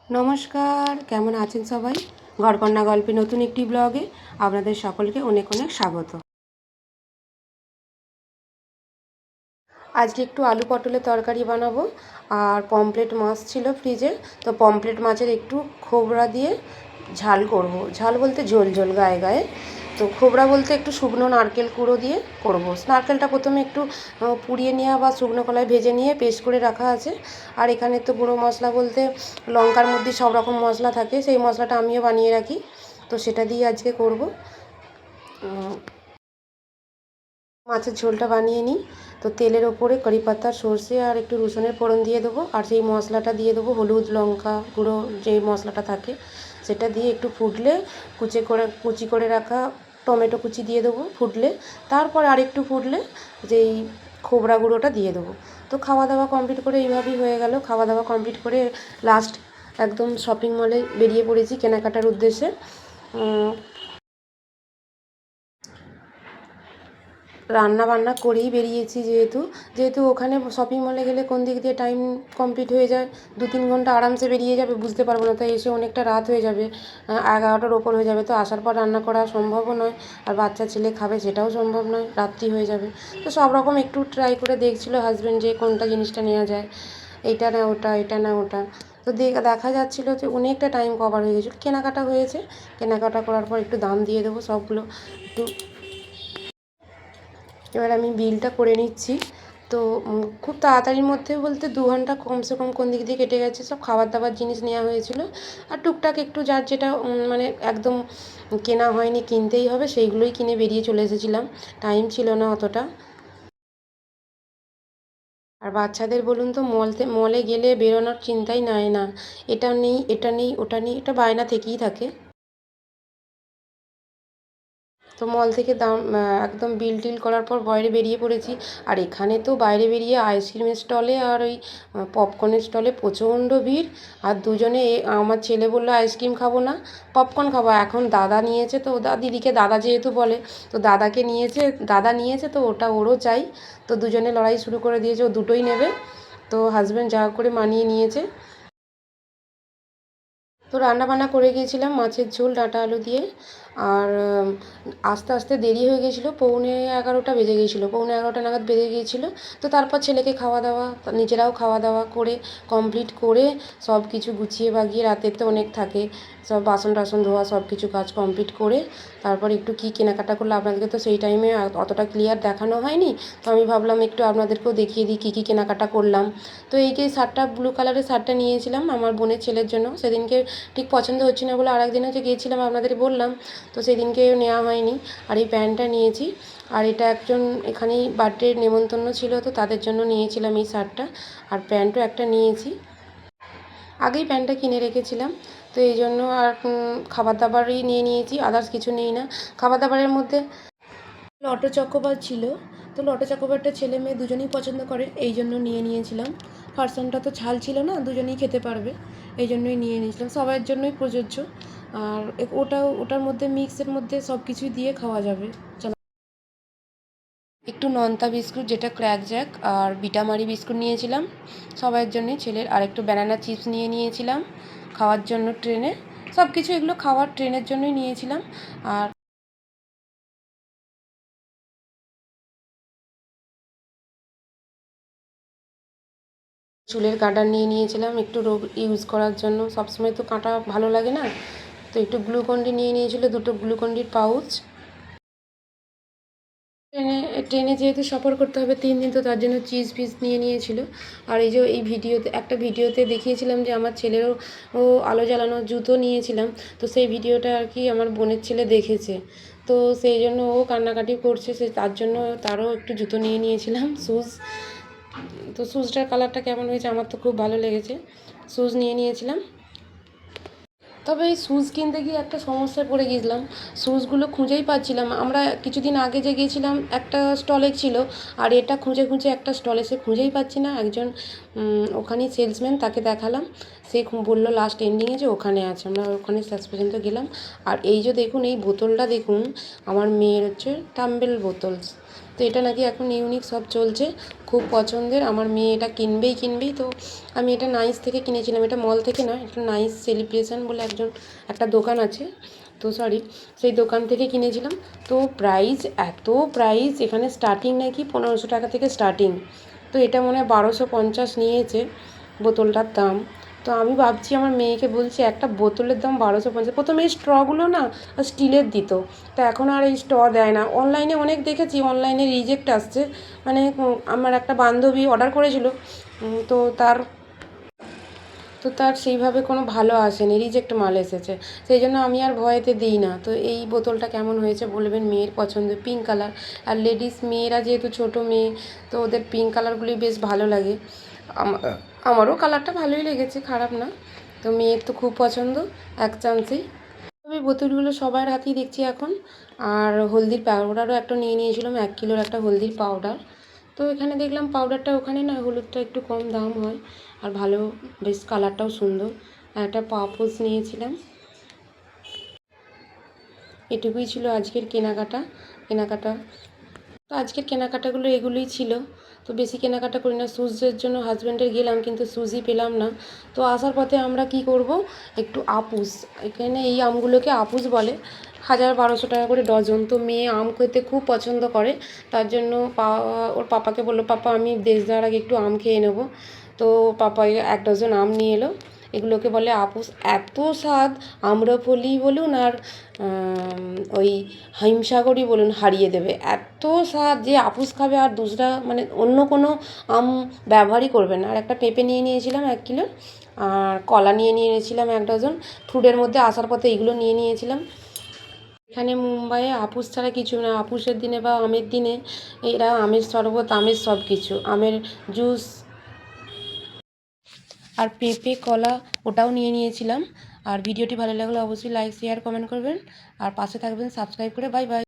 নমস্কার, কেমন আছেন সবাই? ঘরকন্না গল্পে নতুন একটি ব্লগে আপনাদের সকলকে অনেক অনেক স্বাগত। আজকে একটু আলু পটলের তরকারি বানাবো। আর পমফ্রেট মাছ ছিল ফ্রিজে, তো পমফ্রেট মাছের একটু খোবরা দিয়ে ঝাল করব। ঝাল বলতে ঝোল ঝোল গায়ে গায়ে। তো খোবরা বলতে একটু শুকনো নারকেল কুড়ো দিয়ে করব। নারকেলটা প্রথমে একটু পুড়িয়ে নেওয়া বা শুকনো কলায় ভেজে নিয়ে পেস্ট করে রাখা আছে। আর এখানে তো গুঁড়ো মশলা বলতে লঙ্কার মধ্যে সব রকম মশলা থাকে, সেই মশলাটা আমিও বানিয়ে রাখি, তো সেটা দিয়ে আজকে করব। মাছের ঝোলটা বানিয়ে নিই। তো তেলের ওপরে কারি পাতা, সর্ষে আর একটু রসুনের ফোড়ন দিয়ে দেবো, আর সেই মশলাটা দিয়ে দেবো, হলুদ লঙ্কা গুঁড়ো যে মশলাটা থাকে সেটা দিয়ে একটু ফুটলে কুচি করে রাখা টমেটো কুচি দিয়ে দেবো ফুটলে। তারপর আর একটু ফুটলে যেই খোবরা গুঁড়োটা দিয়ে দেবো। তো খাওয়া দাওয়া কমপ্লিট করে এইভাবেই হয়ে গেল। খাওয়া দাওয়া কমপ্লিট করে লাস্ট একদম শপিং মলে বেরিয়ে পড়েছি কেনাকাটার উদ্দেশ্যে। রান্না বান্না করেই বেরিয়েছি, যেহেতু যেহেতু ওখানে শপিং মলে গেলে কোন দিক দিয়ে টাইম কমপ্লিট হয়ে যায়, 2-3 ঘন্টা আরামসে বেরিয়ে যাবে, বুঝতে পারবো না। তাই এসে অনেকটা রাত হয়ে যাবে, 11টার ওপর হয়ে যাবে। তো আসার পর রান্না করা সম্ভবও নয়, আর বাচ্চা ছেলে খাবে সেটাও সম্ভব নয়, রাত্রি হয়ে যাবে। তো সব রকম একটু ট্রাই করে দেখছিল হাজব্যান্ড যে কোনটা জিনিসটা নেওয়া যায়, এইটা না ওটা, এটা না ওটা। তো দেখা যাচ্ছিলো যে অনেকটা টাইম কভার হয়ে গেছিলো, কেনাকাটা হয়েছে। কেনাকাটা করার পর একটু দাম দিয়ে দেবো সবগুলো একটু। এবার আমি বিলটা করে নিচ্ছি। তো খুব তাড়াতাড়ির মধ্যে বলতে 2 ঘন্টা কমসে কম কোন দিক দিয়ে কেটে গেছে। সব খাবার দাবার জিনিস নেওয়া হয়েছিল, আর টুকটাক একটু যার যেটা মানে একদম কেনা হয়নি, কিনতেই হবে, সেইগুলোই কিনে বেরিয়ে চলে এসেছিলাম। টাইম ছিল না অতটা। আর বাচ্চাদের বলুন তো মলে গেলে বেরোনোর চিন্তাই নেয় না, এটা নেই এটা নেই ওটা নেই, এটা বায়না থেকেই থাকে। তো মল থেকে একদম বিল টিল করার পর বাইরে বেরিয়ে পড়েছি। আর এখানে তো বাইরে বেরিয়ে আইসক্রিমের স্টলে আর ওই পপকর্নের স্টলে প্রচণ্ড ভিড়। আর দুজনে আমার ছেলে বললো আইসক্রিম খাবো না, পপকর্ন খাবো। এখন দাদা নিয়েছে, তো দিদিকে দাদা যেহেতু বলে, তো দাদা নিয়েছে, তো ওটা ওরও চাই। তো দুজনে লড়াই শুরু করে দিয়েছে, ও দুটোই নেবে। তো হাজব্যান্ড যা করে মানিয়ে নিয়েছে। তো রান্নাবান্না করে গিয়েছিলাম মাছের ঝোল ডাঁটা আলু দিয়ে। আর আস্তে আস্তে দেরি হয়ে গিয়েছিলো, 11:45 বেজে গিয়েছিলো, 11:45 নাগাদ বেজে গিয়েছিলো। তো তারপর ছেলেকে খাওয়া দাওয়া, নিজেরাও খাওয়া দাওয়া করে কমপ্লিট করে সব কিছু গুছিয়ে বাগিয়ে, রাতের তো অনেক থাকে, সব বাসন টাসন ধোয়া সব কিছু কাজ কমপ্লিট করে তারপর একটু কী কেনাকাটা করলো, আপনাদেরকে তো সেই টাইমে অতটা ক্লিয়ার দেখানো হয়নি। তো আমি ভাবলাম একটু আপনাদেরকেও দেখিয়ে দিই কী কী কেনাকাটা করলাম। তো এই যে শার্টটা, ব্লু কালারের শার্টটা নিয়েছিলাম আমার বোনের ছেলের জন্য। সেদিনকে ঠিক পছন্দ হচ্ছে না বলে আরেকদিন হচ্ছে গিয়েছিলাম, আপনাদের বললাম, তো সেদিনকে নেওয়া হয়নি। আর এই প্যান্টটা নিয়েছি। আর এটা একজন এখানেই বার্থডে নেমন্তন্ন ছিল, তো তাদের জন্য নিয়েছিলাম এই শার্টটা। আর প্যান্টও একটা নিয়েছি, আগেই প্যান্টটা কিনে রেখেছিলাম। তো এই জন্য আর খাবার দাবারই নিয়ে নিয়েছি, আদার্স কিছু নেই না। খাবার দাবারের মধ্যে লটো চকোবার ছিল, তো লটো চকোবারটা ছেলে মেয়ে দুজনেই পছন্দ করে, এই জন্য নিয়ে নিয়েছিলাম। ফারসানটা তো ঝাল ছিল না, দুজনেই খেতে পারবে, এই জন্যই নিয়ে নিয়েছিলাম, সবার জন্যই প্রযোজ্য। আর ওটার মধ্যে মিক্সের মধ্যে সব কিছুই দিয়ে খাওয়া যাবে। একটু নন্তা বিস্কুট, যেটা ক্র্যাক জ্যাক, আর বিটামারি বিস্কুট নিয়েছিলাম সবার জন্যে, ছেলের। আর একটু ব্যানানা চিপস নিয়ে নিয়েছিলাম খাওয়ার জন্য ট্রেনে। সব কিছু এগুলো খাওয়ার ট্রেনের জন্যই নিয়েছিলাম। আর চুলের কাঁটা নিয়ে নিয়েছিলাম একটু রোগ ইউজ করার জন্য, সবসময় তো কাঁটা ভালো লাগে না। তো একটু গ্লুকন্ডি নিয়ে নিয়েছিল, 2টো গ্লুকন্ডির পাউচ। ট্রেনে ট্রেনে যেহেতু সফর করতে হবে 3 দিন, তো তার জন্য চিজ ফিজ নিয়ে নিয়েছিল। আর এই যে এই একটা ভিডিওতে দেখিয়েছিলাম যে আমার ছেলেরও আলো জ্বালানো জুতো নিয়েছিলাম, তো সেই ভিডিওটা আর কি আমার বোনের ছেলে দেখেছে। তো সেই জন্য ও কান্নাকাটি করছে, তার জন্য তারও একটু জুতো নিয়ে নিয়েছিলাম, শ্যুজ। তো শ্যুজটার কালারটা কেমন হয়েছে, আমার তো খুব ভালো লেগেছে, শ্যুজ নিয়ে নিয়েছিলাম। তবে এই শ্যুজ কিনতে গিয়ে একটা সমস্যায় পড়ে গিয়েছিলাম, শ্যুজগুলো খুঁজেই পাচ্ছিলাম। আমরা কিছুদিন আগে যে গিয়েছিলাম একটা স্টলে ছিল, আর এটা খুঁজে খুঁজে একটা স্টলে সে খুঁজেই পাচ্ছি না। একজন ওখানেই সেলসম্যান, তাকে দেখালাম, সে বললো লাস্ট এন্ডিংয়ে যে ওখানে আছে, আমরা ওখানে শেষ পর্যন্ত গেলাম। আর এই যে দেখুন এই বোতলটা দেখুন, আমার মেয়ের হচ্ছে টাম্বেল বোতল। তো এটা নাকি এখন ইউনিক সব চলছে, খুব পছন্দের, আমার মেয়ে এটা কিনবেই। তো আমি এটা নাইস থেকে কিনেছিলাম, এটা মল থেকে না, এটা নাইস সেলিব্রেশন বলে একটা দোকান আছে, তো সরি, সেই দোকান থেকে কিনেছিলাম। তো প্রাইস এখানে স্টার্টিং নাকি 1500 টাকা থেকে স্টার্টিং। তো এটা মনে হয় 1250 নিয়েছে বোতলটার দাম। তো আমি ভাবছি, আমার মেয়েকে বলছি একটা বোতলের দাম 1250। প্রথমে এই স্ট্রগুলো না স্টিলের দিত, তো এখন আর এই স্ট্র দেয় না। অনলাইনে অনেক দেখেছি, অনলাইনে রিজেক্ট আসছে, মানে আমার একটা বান্ধবী অর্ডার করেছিল, তো তার সেইভাবে কোনো ভালো আসেনি, রিজেক্ট মাল এসেছে, সেই জন্য আমি আর ভয়েতে দিই না। তো এই বোতলটা কেমন হয়েছে বলবেন, মেয়ের পছন্দ, পিঙ্ক কালার। আর লেডিস মেয়েরা যেহেতু ছোটো মেয়ে, তো ওদের পিঙ্ক কালারগুলি বেশ ভালো লাগে। আমারও কালারটা ভালোই লেগেছে, খারাপ না। তো মেয়ের তো খুব পছন্দ, এক চান্সেই। তবে বোতলগুলো সবার হাতেই দেখছি এখন। আর হলদির পাউডারও একটা নিয়ে নিয়েছিলাম, 1 কিলোর একটা হলদির পাউডার। তো এখানে দেখলাম পাউডারটা ওখানে না, হলুদটা একটু কম দাম হয়, আর ভালো, বেশ কালারটাও সুন্দর। আর একটা পাপোশ নিয়েছিলাম। এটুকুই ছিল আজকের কেনাকাটা। তো আজকের কেনাকাটাগুলো এগুলোই ছিল। তো বেশি কেনাকাটা করি না, শ্যুজের জন্য হাজব্যান্ডের গেলাম, কিন্তু শ্যুজই পেলাম না। তো আসার পথে আমরা কি করব, একটু আপুস, এখানে এই আমগুলোকে আপুস বলে, 1000-1200 টাকা করে ডজন। তো মেয়ে আম খেতে খুব পছন্দ করে, তার জন্য ওর পাপাকে বললো, পাপা আমি দেশ যাওয়ার আগে একটু আম খেয়ে নেবো। তো পাপা 1 ডজন আম নিয়ে এলো, এগুলোকে বলে আপুস। এত স্বাদ, আম্রপলি বলুন আর ওই হিমসাগরই বলুন, হারিয়ে দেবে, এত স্বাদ যে আপুস খাবে, আর দুসরা মানে অন্য কোনো আম ব্যবহারই করবে না। আর একটা পেঁপে নিয়ে নিয়েছিলাম 1 কিলো, আর কলা নিয়েছিলাম 1 ডজন। ফ্রুটের মধ্যে আসার পথে এগুলো নিয়ে নিয়েছিলাম। এখানে মুম্বাইয়ে আপুস ছাড়া কিছু না, আপুসের দিনে বা আমের দিনে এরা আমের শরবত, আমের সব কিছু, আমের জুস। আর পেঁপে কলা ওটাও নিয়ে নিয়েছিলাম। আর ভিডিওটি ভালো লাগলে অবশ্যই লাইক শেয়ার কমেন্ট করবেন, আর পাশে থাকবেন সাবস্ক্রাইব করে। Bye bye.